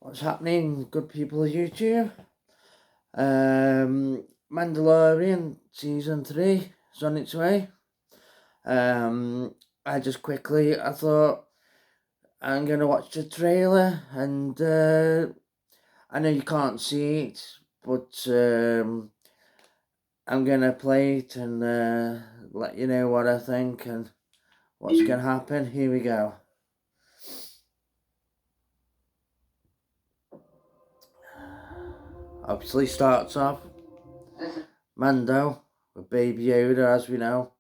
What's happening, good people of YouTube? Mandalorian Season 3 is on its way. I thought I'm going to watch the trailer, and I know you can't see it, but I'm going to play it and let you know what I think and what's going to happen. Here we go. Obviously starts off Mando with Baby Yoda, as we know.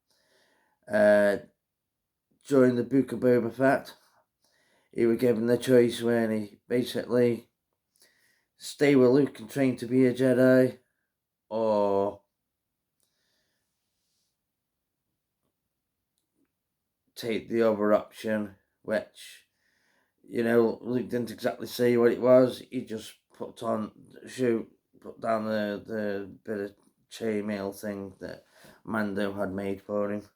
During the Book of Boba Fett, he was given the choice when he basically stay with Luke and train to be a Jedi, or take the other option, which, Luke didn't exactly say what it was. He just put down the bit of chainmail thing that Mando had made for him.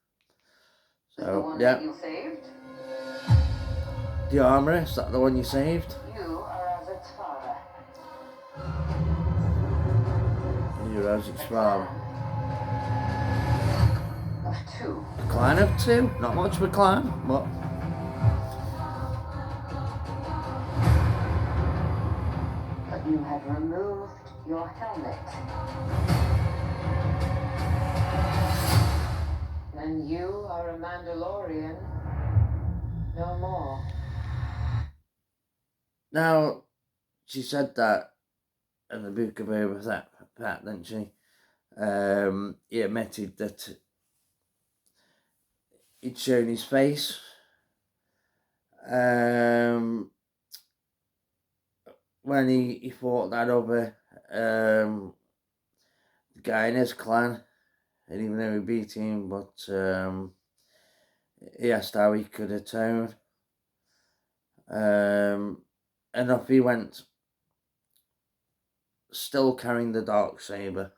So, yeah. You saved? The armor, is that the one you saved? You are as its father. You're as its father. Of two. A clan of two? Not much of a clan, but... But you have removed your helmet. And you are a Mandalorian no more. Now, she said that in the Book of Boba Fett, didn't she? He admitted that he'd shown his face. When he fought that other guy in his clan, and even though he beat him, but he asked how he could atone. And off he went, still carrying the Darksaber.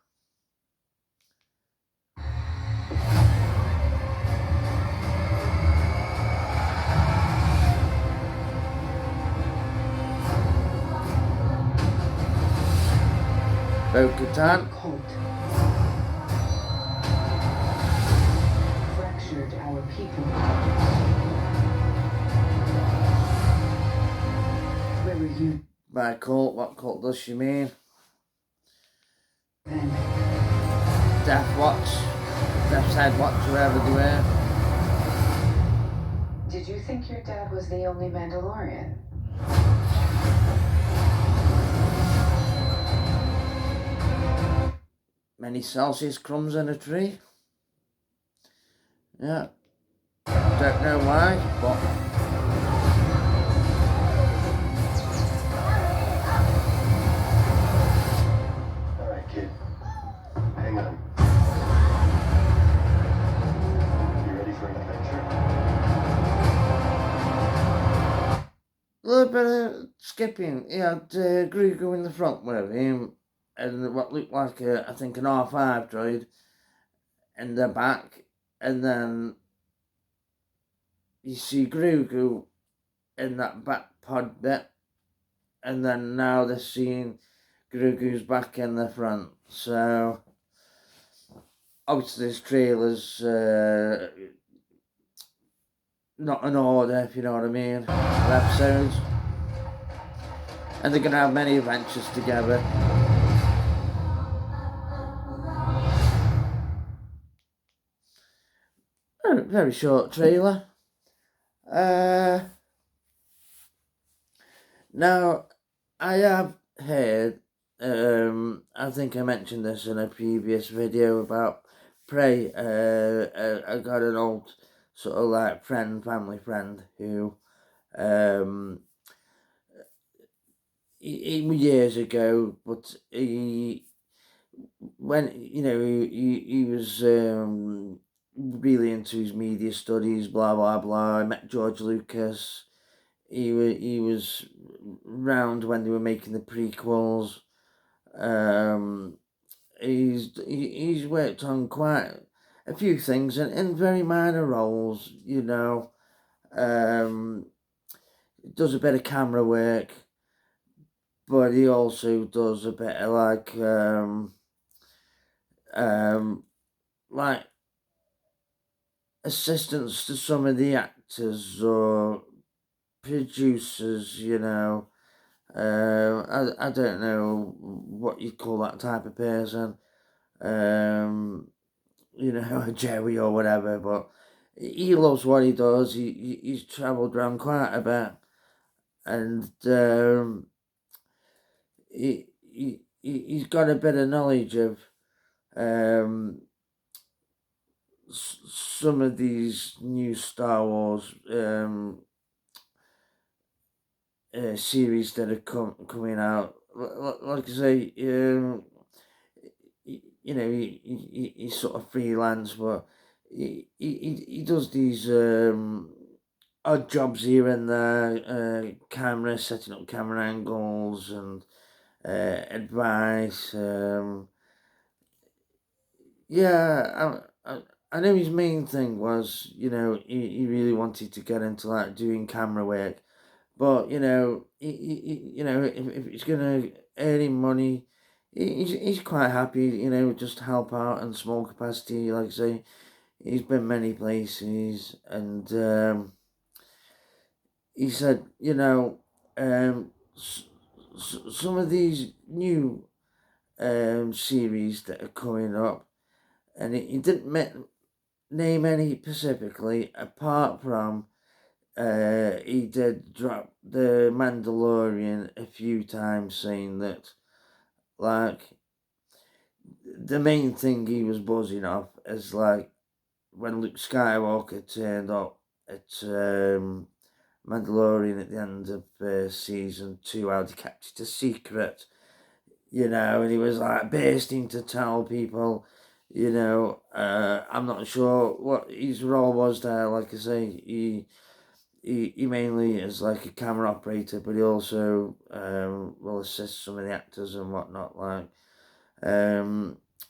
Bo-Katan. Fractured our people. Where were you? By cult, what cult does she mean? Then. Death Watch. Death's Head Watch, wherever they were. Did you think your dad was the only Mandalorian? Many Celsius crumbs in a tree. Yeah. Don't know why, but... Alright, kid. Hang on. You ready for an adventure? A little bit of skipping. He had Grogu in the front with him, and what looked like, I think, an R5 droid in the back, and then you see Grogu in that back pod bit, and then now they're seeing Grogu's back in the front. So obviously this trailer's not an order, if you know what I mean, of episodes, and they're gonna have many adventures together. Very short trailer. Now, I have heard, I think I mentioned this in a previous video about Prey. I got an old sort of like family friend who, he years ago, but he was really into his media studies, blah blah blah. I met George Lucas. He was round when they were making the prequels. He's worked on quite a few things in very minor roles, does a bit of camera work, but he also does a bit of um, like assistance to some of the actors or producers, you know. I don't know what you call that type of person. You know, a Jerry or whatever, but he loves what he does. He's travelled around quite a bit, and he's got a bit of knowledge of um, some of these new Star Wars series that are coming out. Like I say, you know, he's sort of freelance, but he does these odd jobs here and there, camera, setting up camera angles and advice. Yeah, I know his main thing was, you know, he really wanted to get into like doing camera work, but you know, you know, if he's gonna earn him money, he's quite happy, you know, just to help out in small capacity. Like I say, he's been many places, and he said, you know, some of these new series that are coming up, and he didn't name any specifically, apart from he did drop the Mandalorian a few times, saying that like the main thing he was buzzing off is like when Luke Skywalker turned up at Mandalorian at the end of season 2, how they kept it a secret, you know, and he was like bursting to tell people, you know, I'm not sure what his role was there. Like I say, he mainly is like a camera operator, but he also will assist some of the actors and whatnot. Like,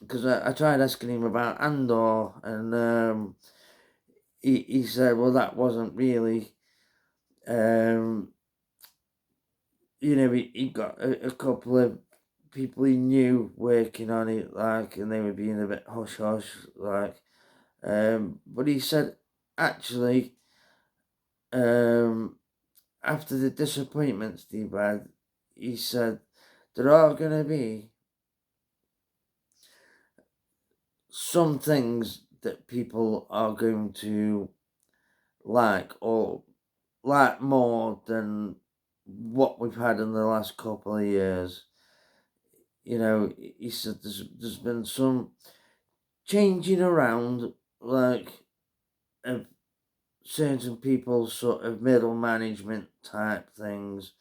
because I tried asking him about Andor, and he said, well, that wasn't really, um, you know, he got a couple of people he knew working on it, like, and they were being a bit hush hush, like, but he said, actually, um, after the disappointments they've had, he said there are going to be some things that people are going to like, or like more than what we've had in the last couple of years. You know, he said there's been some changing around, like, of certain people's sort of middle management type things,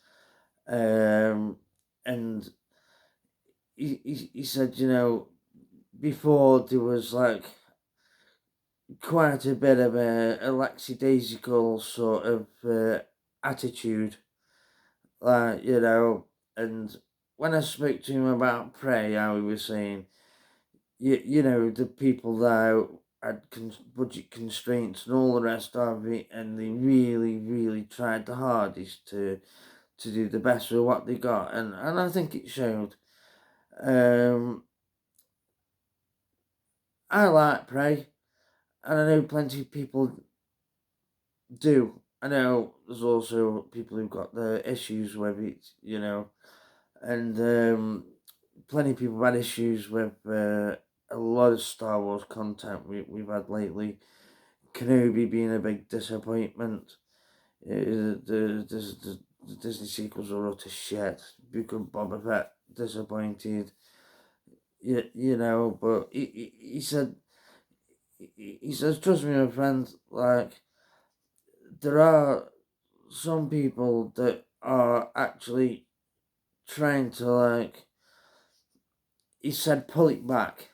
and he said, you know, before there was like quite a bit of a lackadaisical sort of attitude, like, you know, and when I spoke to him about Prey, how he was saying, you know, the people there had budget constraints and all the rest of it, and they really, really tried the hardest to do the best with what they got, and I think it showed. Um, I like Prey, and I know plenty of people do. I know there's also people who've got the issues with it, you know, and plenty of people have had issues with a lot of Star Wars content we've had lately. Kenobi being a big disappointment. The Disney sequels are utter shit. Book of Boba Fett disappointed. You know, but he said, he says, trust me, my friend, like, there are some people that are actually trying to, like, he said, pull it back,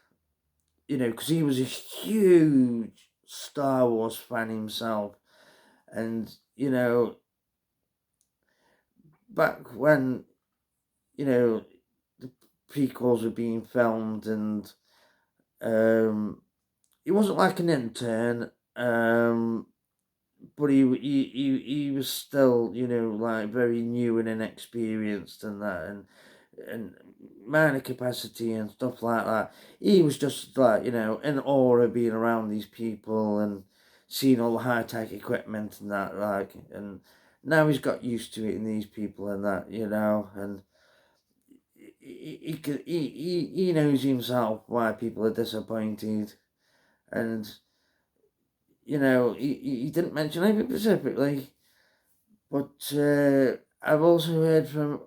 you know, because he was a huge Star Wars fan himself, and, you know, back when, you know, the prequels were being filmed, and he wasn't like an intern, but he was still, you know, like very new and inexperienced and that, and minor capacity and stuff like that. He was just like, you know, in awe of being around these people and seeing all the high tech equipment and that, like, and now he's got used to it and these people and that, you know, and he knows himself why people are disappointed, and you know, he didn't mention anything specifically, but I've also heard from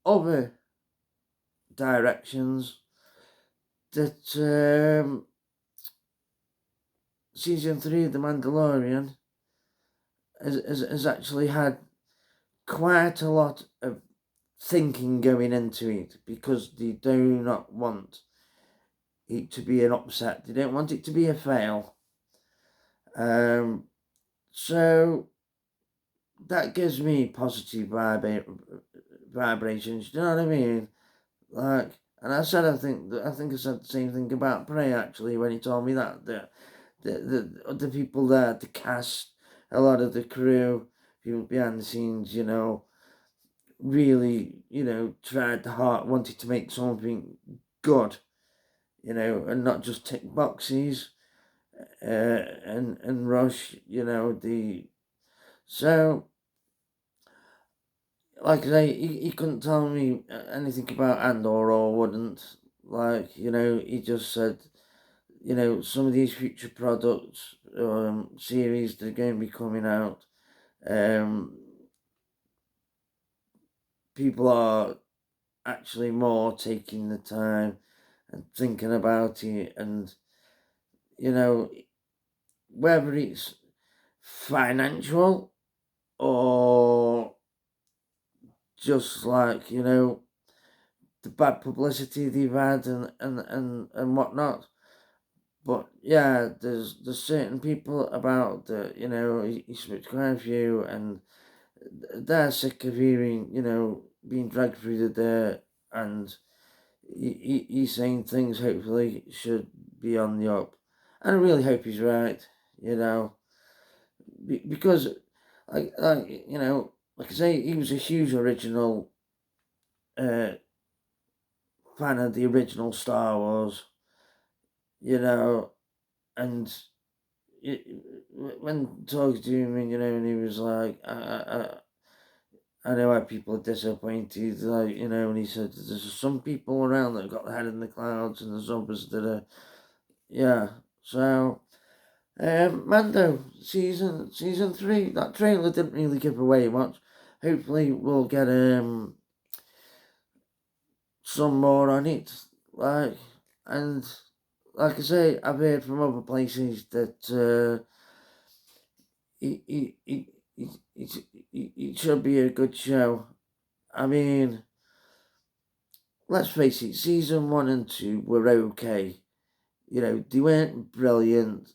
other directions that season 3 of The Mandalorian has actually had quite a lot of thinking going into it, because they do not want it to be an upset. They don't want it to be a fail. So that gives me positive vibrations. Do you know what I mean? Like, and I said, I think I said the same thing about Prey actually when he told me that the people there, the cast, a lot of the crew, people behind the scenes, you know, really, you know, tried hard, wanted to make something good, you know, and not just tick boxes, and rush, you know, so, like I say, he couldn't tell me anything about Andor, or wouldn't, like, you know, he just said, you know, some of these future products, series that are going to be coming out, people are actually more taking the time and thinking about it, and, you know, whether it's financial or just like, you know, the bad publicity they've had and whatnot. But yeah, there's certain people about that, you know, he spoke to quite a few, and they're sick of hearing, you know, being dragged through the dirt, and he's saying things hopefully should be on the up. And I really hope he's right, you know, because, like you know, like I say, he was a huge original fan of the original Star Wars, you know, and it, when talking to him, and, you know, and he was like, I know why people are disappointed, like, you know, and he said there's some people around that have got their head in the clouds, and there's others that are, yeah, so, Mando, season 3, that trailer didn't really give away much. Hopefully we'll get, some more on it, like, and, like I say, I've heard from other places that, it should be a good show. I mean, let's face it, season 1 and 2 were okay. You know, they weren't brilliant.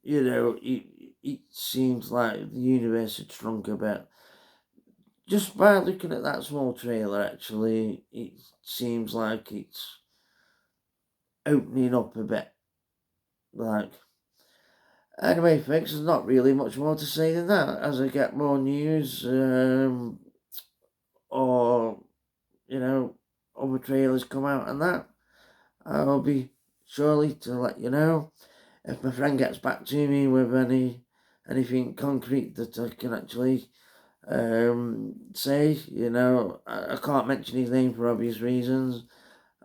You know, it seems like the universe had shrunk a bit. Just by looking at that small trailer, actually, it seems like it's opening up a bit. Like, anyway, folks, there's not really much more to say than that. As I get more news, or, you know, other trailers come out and that, I'll be surely to let you know. If my friend gets back to me with anything concrete that I can actually say, you know, I can't mention his name for obvious reasons,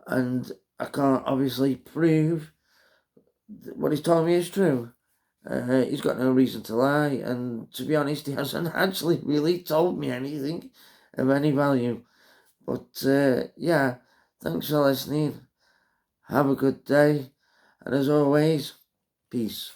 and I can't obviously prove what he's told me is true. He's got no reason to lie, and to be honest, he hasn't actually really told me anything of any value. But yeah, thanks for listening. Have a good day, and as always, peace.